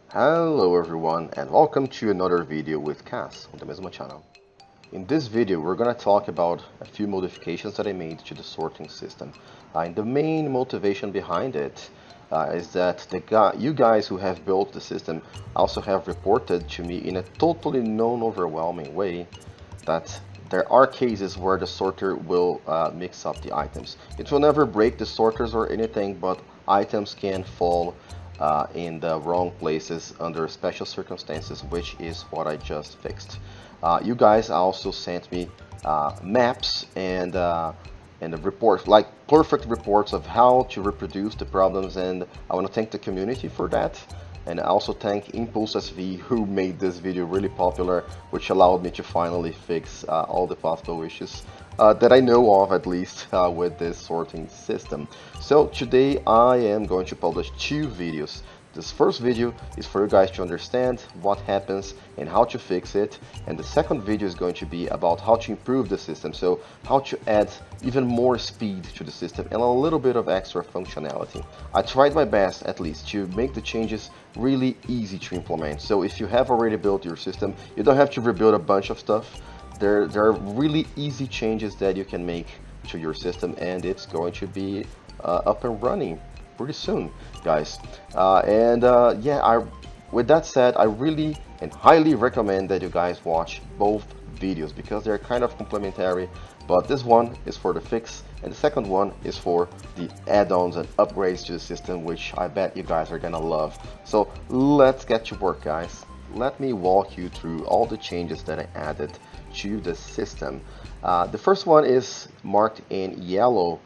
Hello everyone and welcome to another video with Cass on the Maizuma channel. In this video we're going to talk about a few modifications that I made to the sorting system. And the main motivation behind it is that you guys who have built the system also have reported to me in a totally non-overwhelming way that there are cases where the sorter will mix up the items. It will never break the sorters or anything, but items can fall in the wrong places under special circumstances, which is what I just fixed. You guys also sent me maps and a report, like perfect reports of how to reproduce the problems, and I want to thank the community for that. And I also thank Impulse SV who made this video really popular, which allowed me to finally fix all the possible issues that I know of, at least with this sorting system. So today I am going to publish two videos. This first video is for you guys to understand what happens and how to fix it, and the second video is going to be about how to improve the system, so how to add even more speed to the system and a little bit of extra functionality. I tried my best, at least, to make the changes really easy to implement. So if you have already built your system, you don't have to rebuild a bunch of stuff. There are really easy changes that you can make to your system, and it's going to be up and running pretty soon, guys. With that said, I really and highly recommend that you guys watch both videos because they're kind of complementary, but this one is for the fix and the second one is for the add-ons and upgrades to the system, which I bet you guys are gonna love. So let's get to work, guys. Let me walk you through all the changes that I added to the system. The first one is marked in yellow,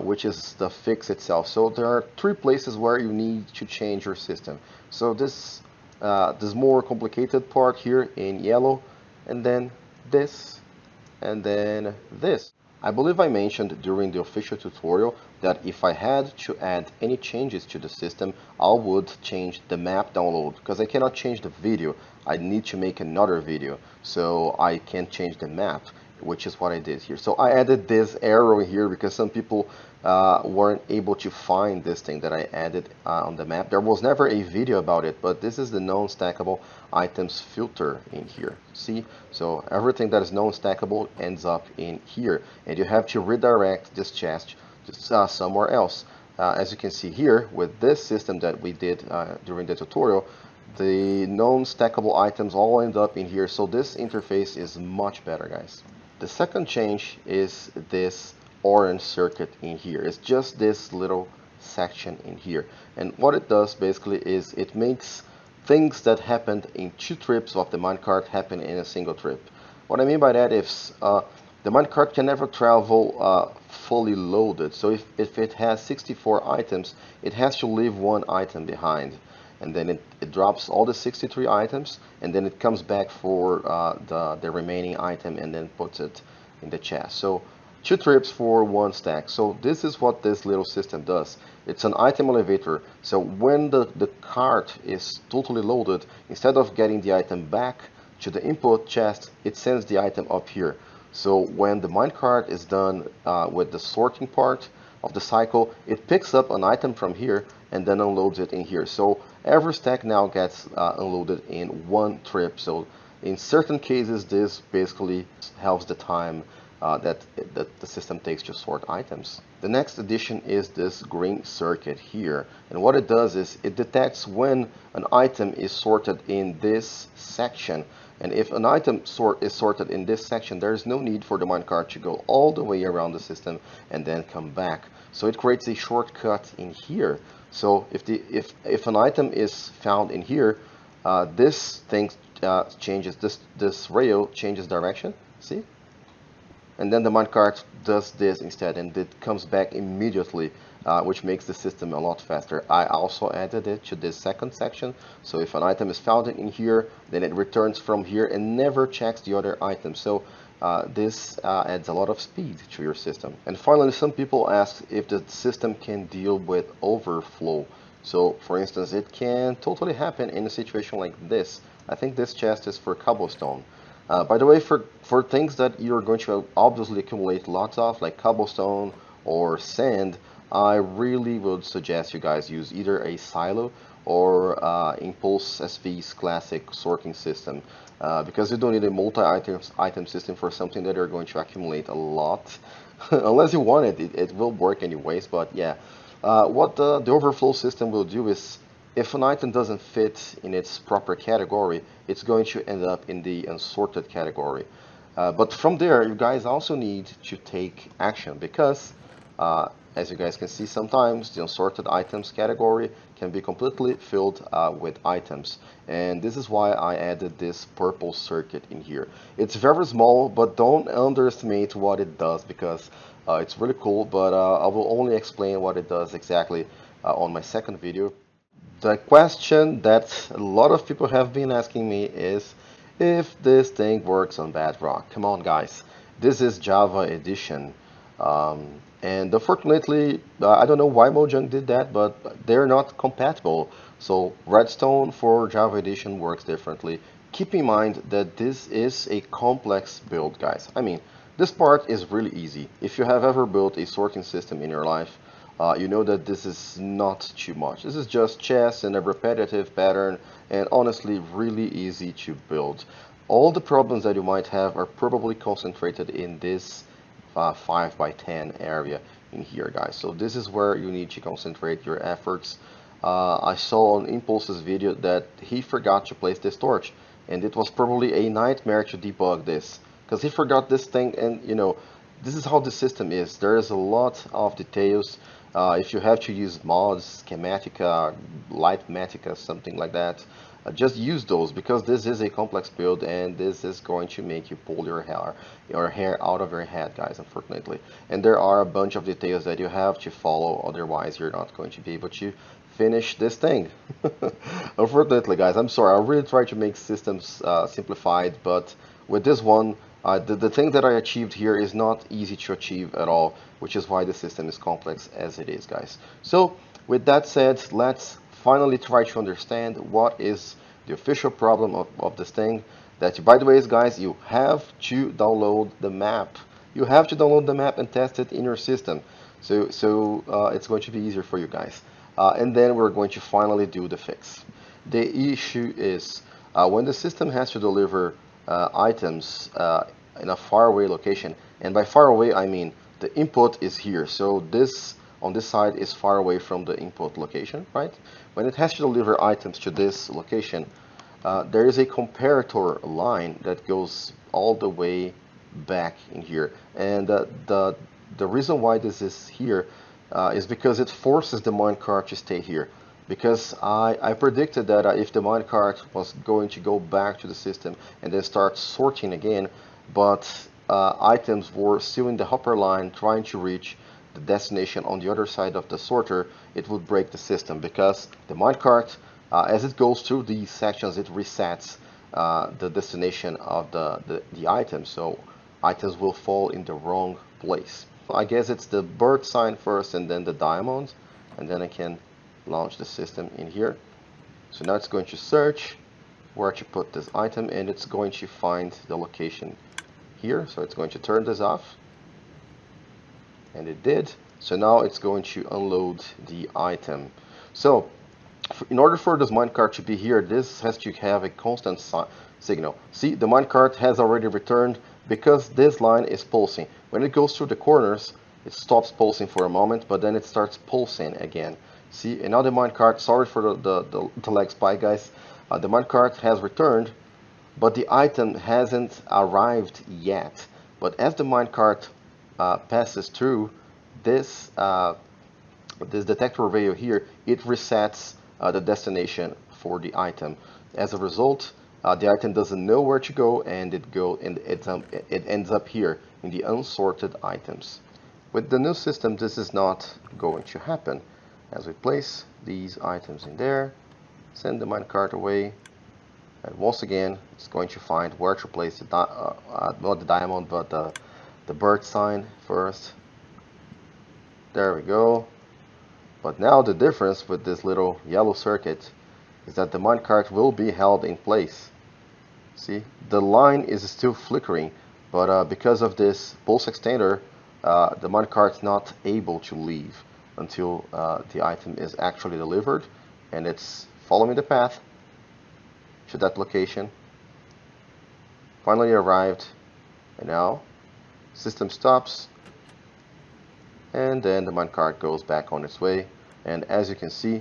which is the fix itself. So there are three places where you need to change your system. So this more complicated part here in yellow, and then this, and then this. I believe I mentioned during the official tutorial that if I had to add any changes to the system, I would change the map download, because I cannot change the video. I need to make another video, so I can't change the map, which is what I did here. So I added this arrow here because some people weren't able to find this thing that I added on the map. There was never a video about it, but this is the non-stackable items filter in here. See? So everything that is non-stackable ends up in here, and you have to redirect this chest to somewhere else. As you can see here, with this system that we did during the tutorial, the non-stackable items all end up in here, so this interface is much better, guys. The second change is this orange circuit in here. It's just this little section in here, and what it does basically is it makes things that happened in 2 trips of the minecart happen in a single trip. What I mean by that is the minecart can never travel fully loaded, so if it has 64 items, it has to leave 1 item behind, and then it drops all the 63 items, and then it comes back for the remaining item and then puts it in the chest. So 2 trips for 1 stack. So this is what this little system does. It's an item elevator. So when the cart is totally loaded, instead of getting the item back to the input chest, it sends the item up here. So when the minecart is done with the sorting part of the cycle, it picks up an item from here and then unloads it in here. So every stack now gets unloaded in 1 trip. So in certain cases, this basically helps the time that the system takes to sort items. The next addition is this green circuit here, and what it does is it detects when an item is sorted in this section, and if an item is sorted in this section, there is no need for the minecart to go all the way around the system and then come back. So it creates a shortcut in here. So if an item is found in here, this thing changes, this rail changes direction, see? And then the minecart does this instead, and it comes back immediately, which makes the system a lot faster. I also added it to this second section, so if an item is found in here, then it returns from here and never checks the other item. So this adds a lot of speed to your system. And finally, some people ask if the system can deal with overflow. So for instance, it can totally happen in a situation like this. I think this chest is for cobblestone. By the way, for things that you're going to obviously accumulate lots of, like cobblestone or sand, I really would suggest you guys use either a silo or Impulse SV's classic sorting system, because you don't need a multi-item system for something that you're going to accumulate a lot. Unless you want it, it will work anyways, but yeah. What the overflow system will do is, if an item doesn't fit in its proper category, it's going to end up in the unsorted category. But from there, you guys also need to take action because, as you guys can see, sometimes the unsorted items category can be completely filled with items. And this is why I added this purple circuit in here. It's very small, but don't underestimate what it does because it's really cool, but I will only explain what it does exactly on my second video. The question that a lot of people have been asking me is if this thing works on Bedrock. Come on, guys. This is Java Edition. And unfortunately, I don't know why Mojang did that, but they're not compatible. So Redstone for Java Edition works differently. Keep in mind that this is a complex build, guys. I mean, this part is really easy. If you have ever built a sorting system in your life, you know that this is not too much. This is just chess and a repetitive pattern, and honestly really easy to build. All the problems that you might have are probably concentrated in this 5 by 10 area in here, guys. So this is where you need to concentrate your efforts. I saw on Impulse's video that he forgot to place this torch, and it was probably a nightmare to debug this because he forgot this thing. And you know, this is how the system is. There is a lot of details. If you have to use mods, Schematica, Lightmatica, something like that, just use those because this is a complex build and this is going to make you pull your hair out of your head, guys, unfortunately. And there are a bunch of details that you have to follow, otherwise you're not going to be able to finish this thing. Unfortunately, guys, I'm sorry. I really try to make systems simplified, but with this one, the thing that I achieved here is not easy to achieve at all, which is why the system is complex as it is, guys. So with that said, let's finally try to understand what is the official problem of this thing. That, by the way, guys, you have to download the map. You have to download the map and test it in your system. So it's going to be easier for you guys. And then we're going to finally do the fix. The issue is when the system has to deliver items in a faraway location, and by far away I mean the input is here, so this on this side is far away from the input location, right? When it has to deliver items to this location, there is a comparator line that goes all the way back in here, and the reason why this is here is because it forces the minecart to stay here. Because I predicted that if the minecart was going to go back to the system and then start sorting again, but items were still in the upper line trying to reach the destination on the other side of the sorter, it would break the system because the minecart, as it goes through these sections, it resets the destination of the items, so items will fall in the wrong place. I guess it's the bird sign first and then the diamond, and then I can launch the system in here. So now it's going to search where to put this item, and it's going to find the location here. So it's going to turn this off, and it did. So now it's going to unload the item. So in order for this minecart to be here, this has to have a constant signal. See, the minecart has already returned because this line is pulsing. When it goes through the corners, it stops pulsing for a moment, but then it starts pulsing again. See, and now the minecart, sorry for the lag spike, guys. The minecart has returned, but the item hasn't arrived yet. But as the minecart passes through this this detector rail here, it resets the destination for the item. As a result, the item doesn't know where to go, and it ends up here in the unsorted items. With the new system, this is not going to happen. As we place these items in there, send the minecart away, and once again, it's going to find where to place the not the diamond, but the bird sign first. There we go. But now the difference with this little yellow circuit is that the minecart will be held in place. See, the line is still flickering, but because of this pulse extender, the minecart is not able to leave until the item is actually delivered, and it's following the path to that location. Finally arrived, and now system stops, and then the minecart goes back on its way, and as you can see,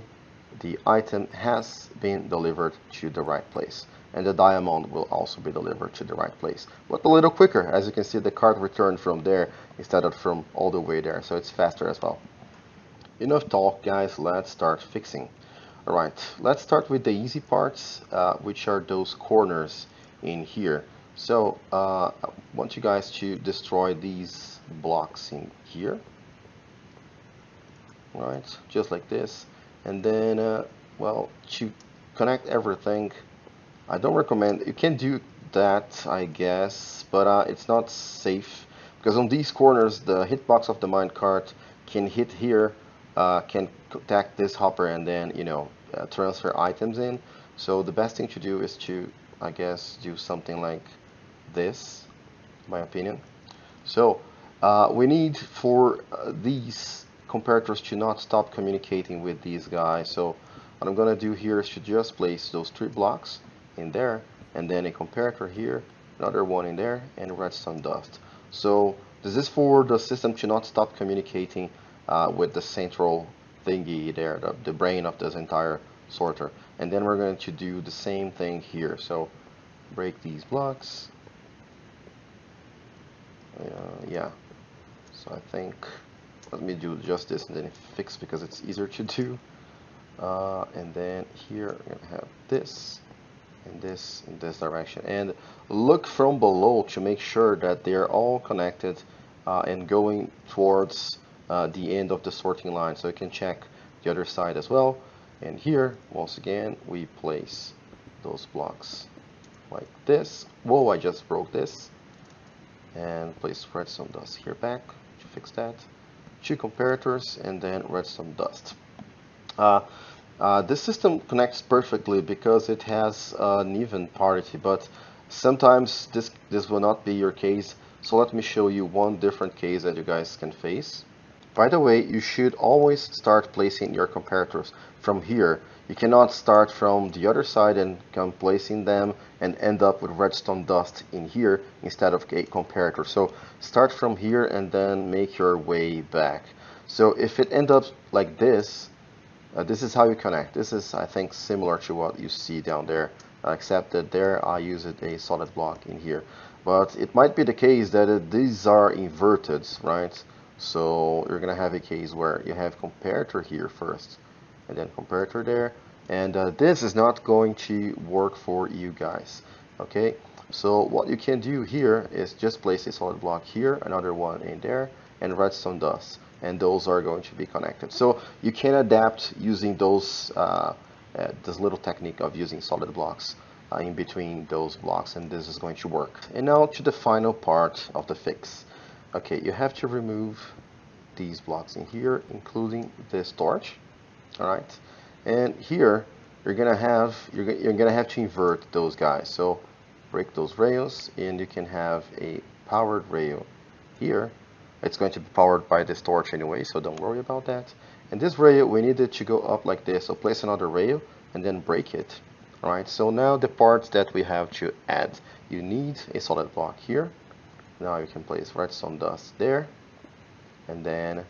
the item has been delivered to the right place, and the diamond will also be delivered to the right place, but a little quicker. As you can see, the cart returned from there instead of from all the way there, so it's faster as well. Enough talk, guys, let's start fixing. Alright, let's start with the easy parts, which are those corners in here. So I want you guys to destroy these blocks in here, right, just like this. And then well, to connect everything, I don't recommend, you can do that I guess, but it's not safe, because on these corners the hitbox of the minecart can hit here, can contact this hopper, and then, you know, transfer items in. So the best thing to do is to, I guess, do something like this, in my opinion. So we need for these comparators to not stop communicating with these guys. So what I'm gonna do here is to just place those 3 blocks in there, and then a comparator here, another one in there, and redstone dust. So this is for the system to not stop communicating with the central thingy there, the brain of this entire sorter. And then we're going to do the same thing here. So break these blocks. Yeah, so I think, let me do just this and then fix, because it's easier to do. And then here we're gonna have this and this in this direction, and look from below to make sure that they're all connected and going towards the end of the sorting line, so you can check the other side as well. And here, once again, we place those blocks like this. Whoa, I just broke this. And place redstone dust here back to fix that. 2 comparators, and then redstone dust. This system connects perfectly because it has an even parity, but sometimes this will not be your case. So let me show you one different case that you guys can face. By the way, you should always start placing your comparators from here. You cannot start from the other side and come placing them and end up with redstone dust in here instead of a comparator. So start from here and then make your way back. So if it ends up like this, this is how you connect. This is, I think, similar to what you see down there, except that there I used a solid block in here. But it might be the case that these are inverted, right? So you're gonna have a case where you have comparator here first, and then comparator there, and this is not going to work for you guys. Okay, so what you can do here is just place a solid block here, another one in there, and redstone dust, and those are going to be connected. So you can adapt using those this little technique of using solid blocks in between those blocks, and this is going to work. And now to the final part of the fix. Okay, you have to remove these blocks in here, including this torch. All right, and here you're gonna have to invert those guys. So break those rails, and you can have a powered rail here. It's going to be powered by this torch anyway, so don't worry about that. And this rail, we need it to go up like this. So place another rail and then break it. All right, so now the parts that we have to add, you need a solid block here. Now you can place redstone dust there, and then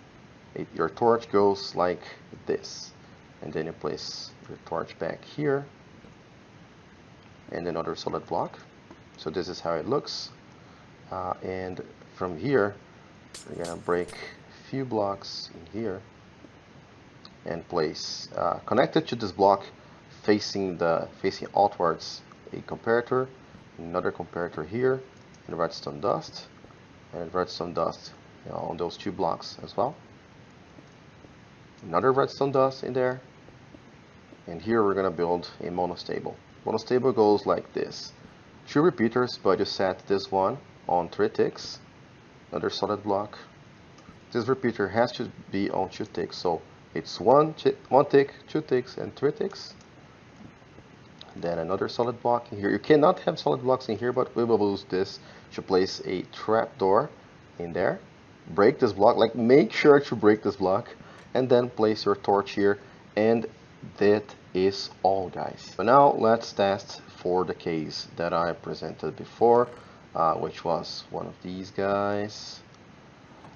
your torch goes like this, and then you place your torch back here, and another solid block. So this is how it looks, and from here we're gonna break a few blocks in here and place connected to this block, facing outwards, a comparator, another comparator here, and redstone dust, and redstone dust, you know, on those 2 blocks as well. Another redstone dust in there, and here we're gonna build a monostable. Monostable goes like this: 2 repeaters, but you set this one on 3 ticks. Another solid block. This repeater has to be on 2 ticks, so it's 1 tick, 2 ticks, and 3 ticks. Then another solid block in here. You cannot have solid blocks in here, but we will use this to place a trapdoor in there. Break this block, like make sure to break this block, and then place your torch here, and that is all, guys. So now let's test for the case that I presented before, which was one of these guys,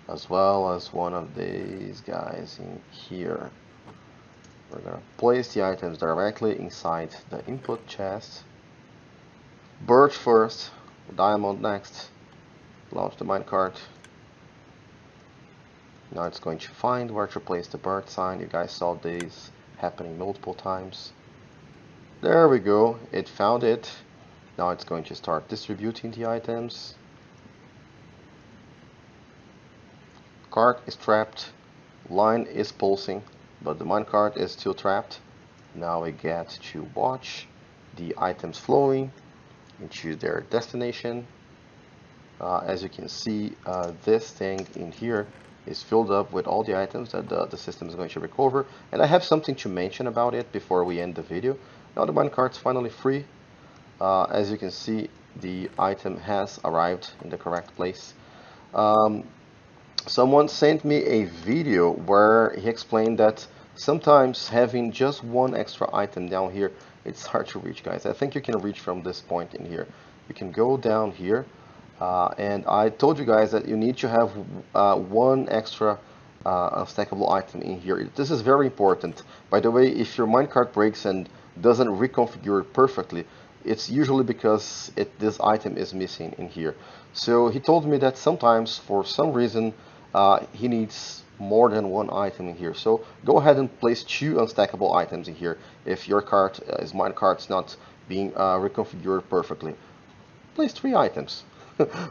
as well as one of these guys in here. We're gonna place the items directly inside the input chest. Birch first, diamond next. Launch the minecart. Now it's going to find where to place the bird sign. You guys saw this happening multiple times. There we go, it found it. Now it's going to start distributing the items. Cart is trapped, line is pulsing, but the minecart is still trapped. Now we get to watch the items flowing into their destination. As you can see, this thing in here is filled up with all the items that the system is going to recover. And I have something to mention about it before we end the video. Now the minecart's finally free. As you can see, the item has arrived in the correct place. Someone sent me a video where he explained that sometimes having just one extra item down here, it's hard to reach, guys. I think you can reach from this point in here. You can go down here, and I told you guys that you need to have one extra unstackable item in here. This is very important. By the way, if your minecart breaks and doesn't reconfigure perfectly, it's usually because this item is missing in here. So he told me that sometimes, for some reason, he needs more than one item in here. So go ahead and place 2 unstackable items in here if your minecart's not being reconfigured perfectly. Place 3 items.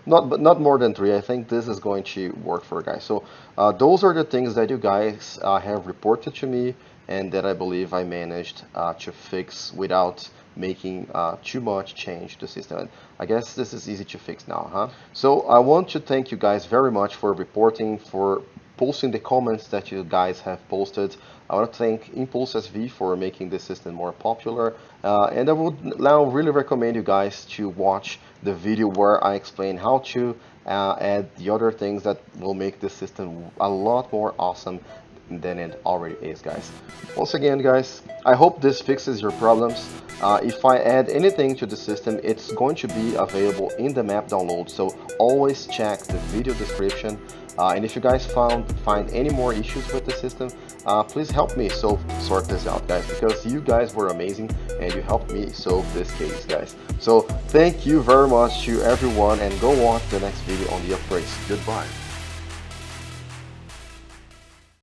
not more than 3. I think this is going to work for you guys. So those are the things that you guys have reported to me, and that I believe I managed to fix without making too much change to the system. And I guess this is easy to fix now, huh? So I want to thank you guys very much for reporting, for posting the comments that you guys have posted. I want to thank Impulse SV for making this system more popular, and I would now really recommend you guys to watch the video where I explain how to add the other things that will make this system a lot more awesome than it already is, guys. Once again, guys, I hope this fixes your problems. If I add anything to the system, it's going to be available in the map download, so always check the video description. And if you guys find any more issues with the system, please help me sort this out, guys, because you guys were amazing and you helped me solve this case, guys. So thank you very much to everyone, and go watch the next video on the upgrades. Goodbye.